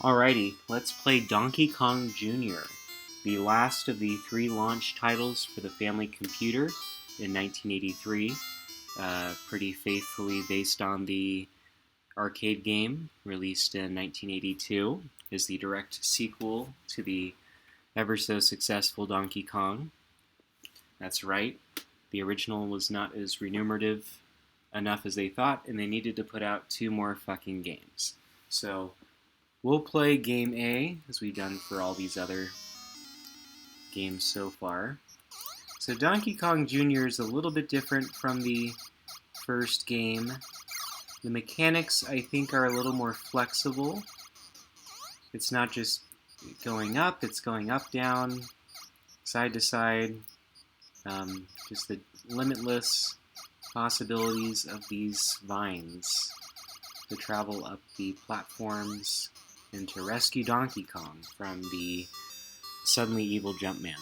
Alrighty, let's play Donkey Kong Jr., the last of the 3 launch titles for the family computer in 1983, pretty faithfully based on the arcade game released in 1982, is the direct sequel to the ever so successful Donkey Kong. That's right, the original was not as remunerative enough as they thought, and they needed to put out 2 more fucking games. So we'll play Game A, as we've done for all these other games so far. So Donkey Kong Jr. is a little bit different from the first game. The mechanics, I think, are a little more flexible. It's not just going up, it's going up, down, side to side. Just the limitless possibilities of these vines to travel up the platforms and to rescue Donkey Kong from the suddenly evil Jumpman.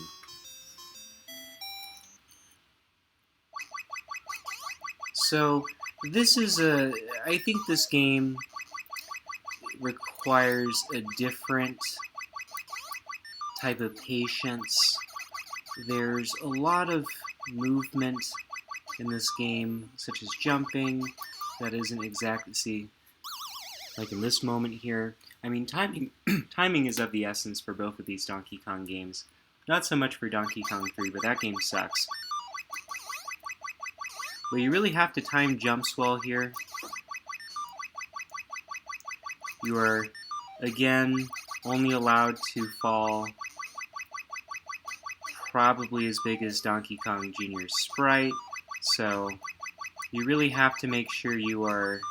So this is I think this game requires a different type of patience. There's a lot of movement in this game, such as jumping, that isn't exactly, see, like in this moment here. I mean, timing is of the essence for both of these Donkey Kong games. Not so much for Donkey Kong 3, but that game sucks. But you really have to time jumps well here. You are, again, only allowed to fall probably as big as Donkey Kong Jr.'s sprite, so you really have to make sure you are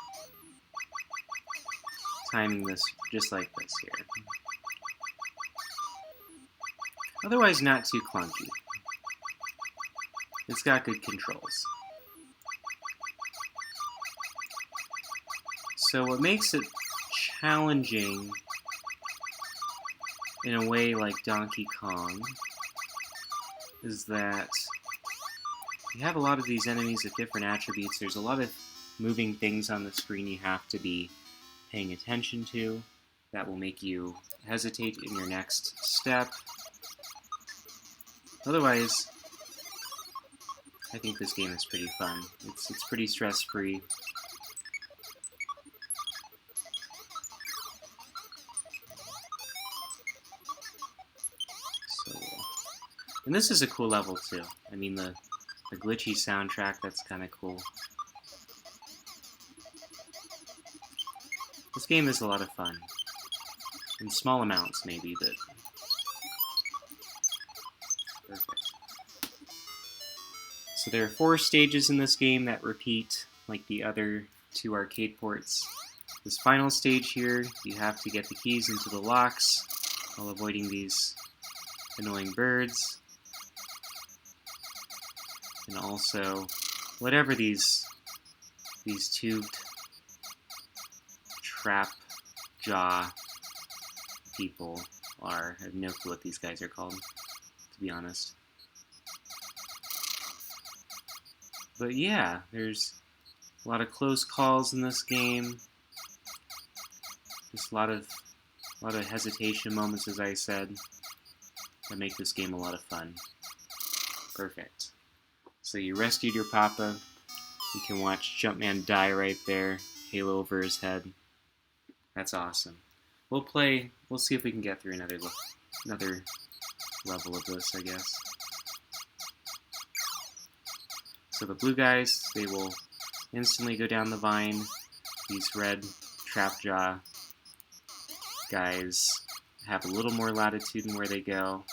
timing this just like this here. Otherwise, not too clunky. It's got good controls. So what makes it challenging in a way like Donkey Kong is that you have a lot of these enemies with different attributes. There's a lot of moving things on the screen you have to be paying attention to that will make you hesitate in your next step. Otherwise, I think this game is pretty fun. It's pretty stress-free. And this is a cool level too. I mean, the glitchy soundtrack, that's kind of cool. This game is a lot of fun. In small amounts, maybe, but perfect. So there are 4 stages in this game that repeat like the other 2 arcade ports. This final stage here, you have to get the keys into the locks while avoiding these annoying birds. And also, whatever these tubed trap jaw people are, I have no clue what these guys are called, to be honest. But yeah, there's a lot of close calls in this game. Just a lot of hesitation moments, as I said, that make this game a lot of fun. Perfect. So you rescued your papa. You can watch Jumpman die right there, halo over his head. That's awesome. We'll see if we can get through another level of this, I guess. So the blue guys, they will instantly go down the vine. These red trap jaw guys have a little more latitude in where they go.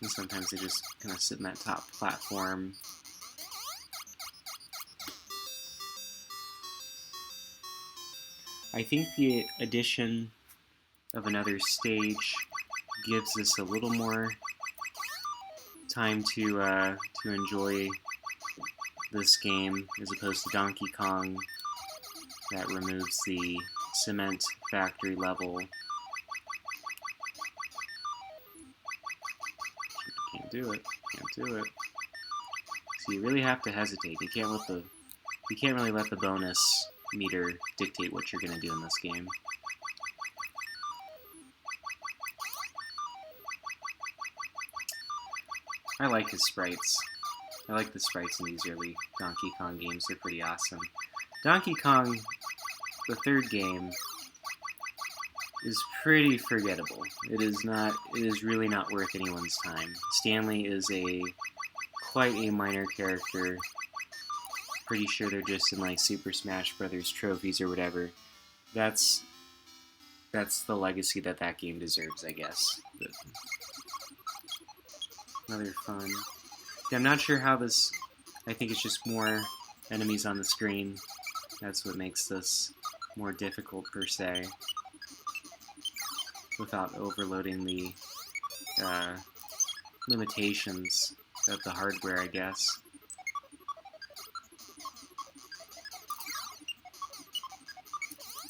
And sometimes they just kind of sit in that top platform. I think the addition of another stage gives us a little more time to enjoy this game as opposed to Donkey Kong that removes the cement factory level. Can't do it. So you really have to hesitate. You can't really let the bonus meter dictate what you're going to do in this game. I like his sprites. I like the sprites in these early Donkey Kong games. They're pretty awesome. Donkey Kong, the third game, is pretty forgettable. It is really not worth anyone's time. Stanley is quite a minor character. Pretty sure they're just in like Super Smash Brothers trophies or whatever. That's the legacy that game deserves, I guess. But another fun. Yeah, I'm not sure how this. I think it's just more enemies on the screen. That's what makes this more difficult per se, without overloading the limitations of the hardware, I guess.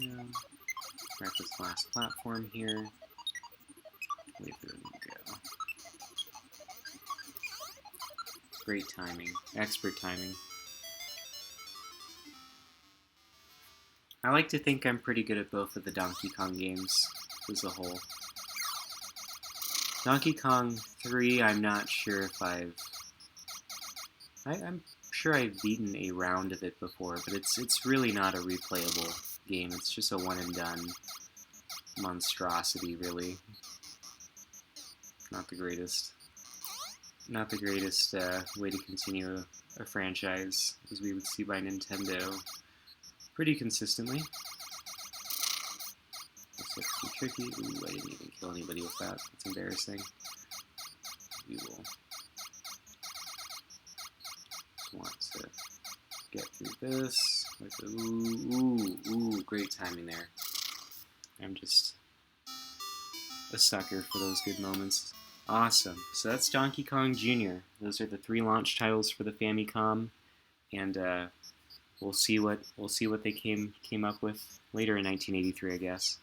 We're at this last platform here. Wait for them to go. Great timing. Expert timing. I like to think I'm pretty good at both of the Donkey Kong games as a whole. Donkey Kong 3, I'm not sure if I'm sure I've beaten a round of it before, but it's really not a replayable game. It's just a one and done monstrosity, really. Not the greatest way to continue a franchise, as we would see by Nintendo pretty consistently. This looks pretty tricky. Ooh, I didn't even kill anybody with that. That's embarrassing. We will just want to get through this. Ooh, great timing there. I'm just a sucker for those good moments. Awesome. So that's Donkey Kong Jr. Those are the 3 launch titles for the Famicom, and we'll see what they came up with later in 1983, I guess.